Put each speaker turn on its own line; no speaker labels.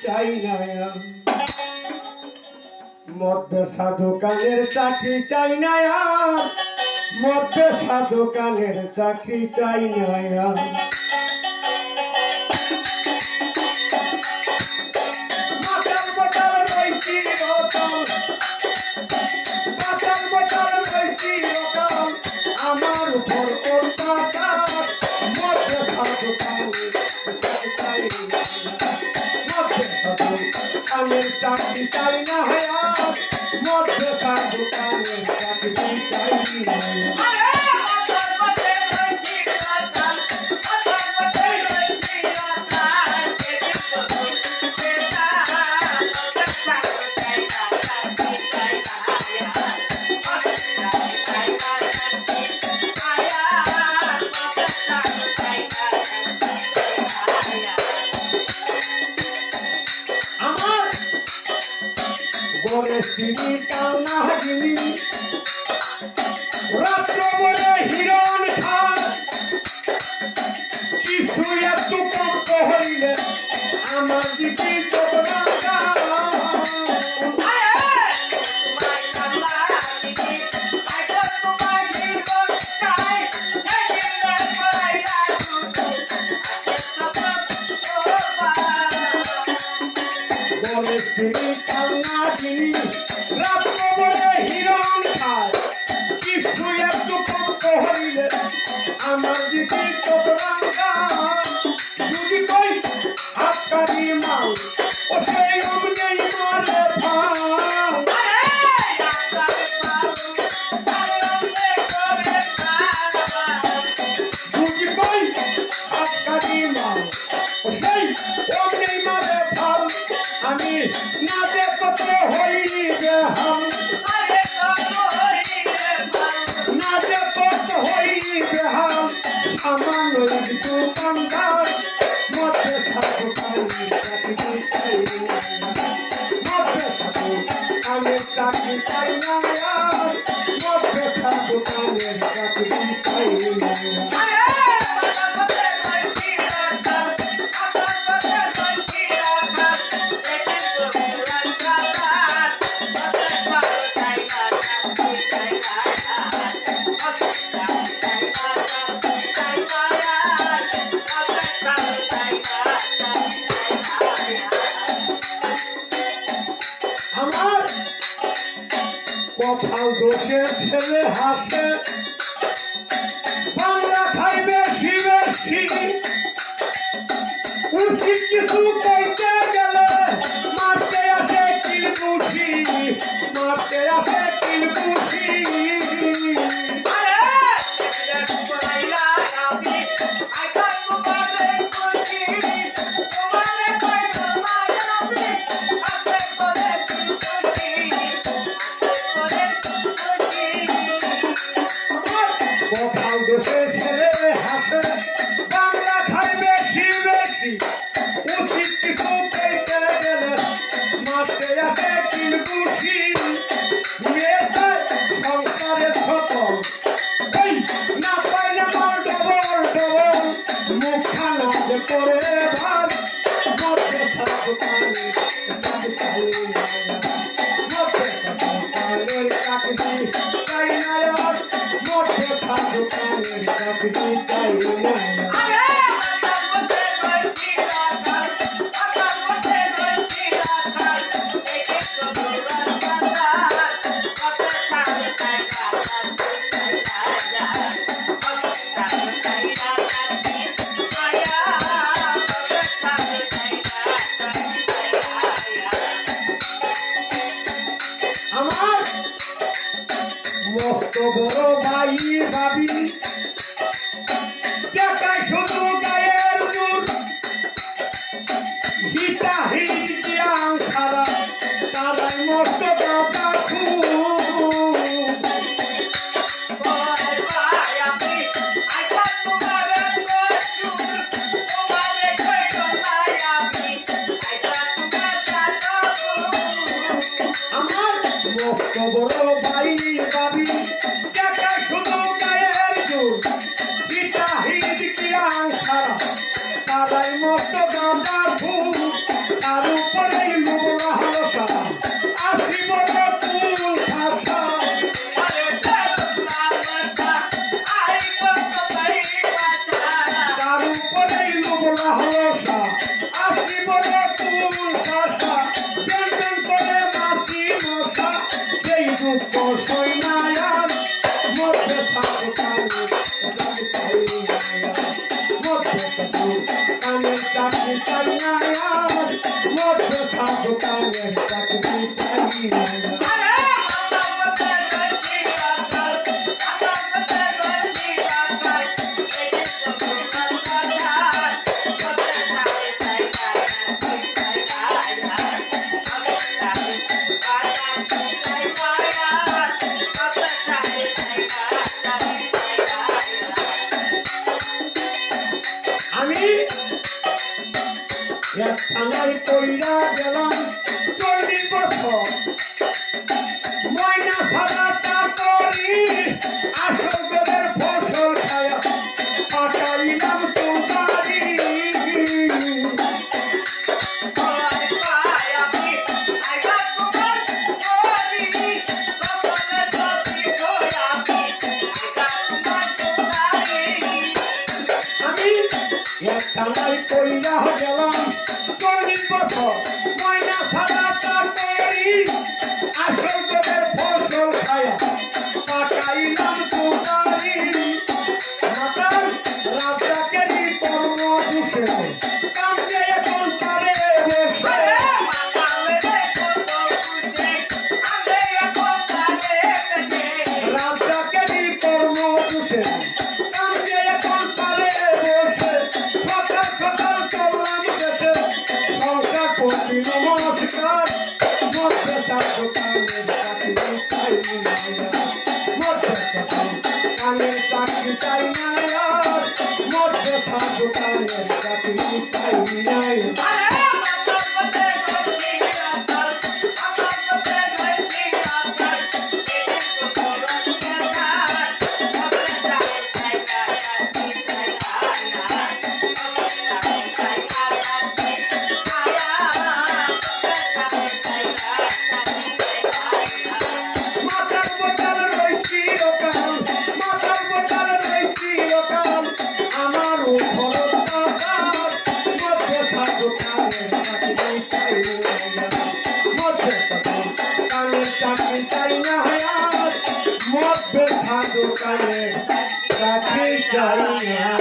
চাই না মদ্রাসা দোকানের চাকরি চাই না মদ্রাসা দোকানের চাকরি চাই না আমার উপর অত্যাচার মদ্রাসা দোকানের চাকরি চাই না মদ্রাসা দোকানের চাকরি চাই না তিনি কান্না হাজিনি রাত্র বলে হিরণ খান কিছু এত কষ্ট হইলে আমার দিকে তিনি কান্না যিনি রাত্র বলে হিরণ খায় কিছু একটু কষ্ট হইলে আমার দিকে যদি কই হাতকারি মাল ও সেই অনুযায়ী মারে যদি কই হাতকারি মাল ও সেই অনুযায়ী মারে ভাল আমি নাচে কত হইবে হাম নাচে কত হইবে হাম সামান্য দোকানদার মধ্যে থাকো আমি চাকরি পাই না মধ্যে থাকো চাকরি পাই না কোথাও দোষের ছেলে হাসে বাংলা খাইবে বেশি উচিত কিছু করতে গেলে মারতে আসে কিলকুশি মারতে আসে কিলকুশি কোথাও দোষের ছেলে হাসে বাংলা খাই বেশি উচিত কিছু পেতে গেলে মারতে আসে কিলকুশি সংসারের সকল এই না পাই না মার ডবল ডবল মুখখানা করে ভাত মধ্যে থাকো চাকরি চাই না মধ্যে থাকো চাকরি চাই না আমার মস্ত বড় ভাই ভাবি দেখায় শুধু গায়ের জোর হিতা হিট দিয়াং খারাপ তারাই মস্ত বাবা আমার মস্ত বড় ভাই ভাবি দেখায় শুধু গায়ের জোর হিতা হিট দিয়াং খারাপ তারাই মস্ত বাবা তার উপর নতুন ভাষা ব্যঞ্জন করে মাসি মশা সেই দুঃখ সৈনায়ার মধ্যে থাকো মধ্যে কানের চাকরি চাই না মধ্যে থাকো কানের চাকরি চাই না আমি এক থানায় কইরা গেলাম 40 বছর ময়না ছাড়া তাড়ি আসল বেদের ফসল খায়া পাঠাইলাম সুলতানি আমি এক থানায় কইরা গেলাম 40 বছর ময়না ছাড়া তাড়ি আসল বেদের ফসল খায়া পাঠাইলাম সুলতানি মাতাল রাজাকে কর্ম দুষে কামে এখন পারে বসে রাজাকে কর্ম দুষে কামে এখন পারে বসে সকাল সকাল চললাম দেশে সংসার করছি নমস্কার মধ্যে থাকো কানের চাকরি চাই না মধ্যে থাকো কানের চাকরি চাই না মধ্যে থাকো কানের চাকরি চাই না মাথার বোতাল রইছি লোকাল মাথার বোতাল রইছি লোকাল আমার উপরটা মধ্যে থাকো কানের চাকরি চাই না মধ্যে থাকো কানের চাকরি চাই না মধ্যে থাকো কানের চাকরি চাই না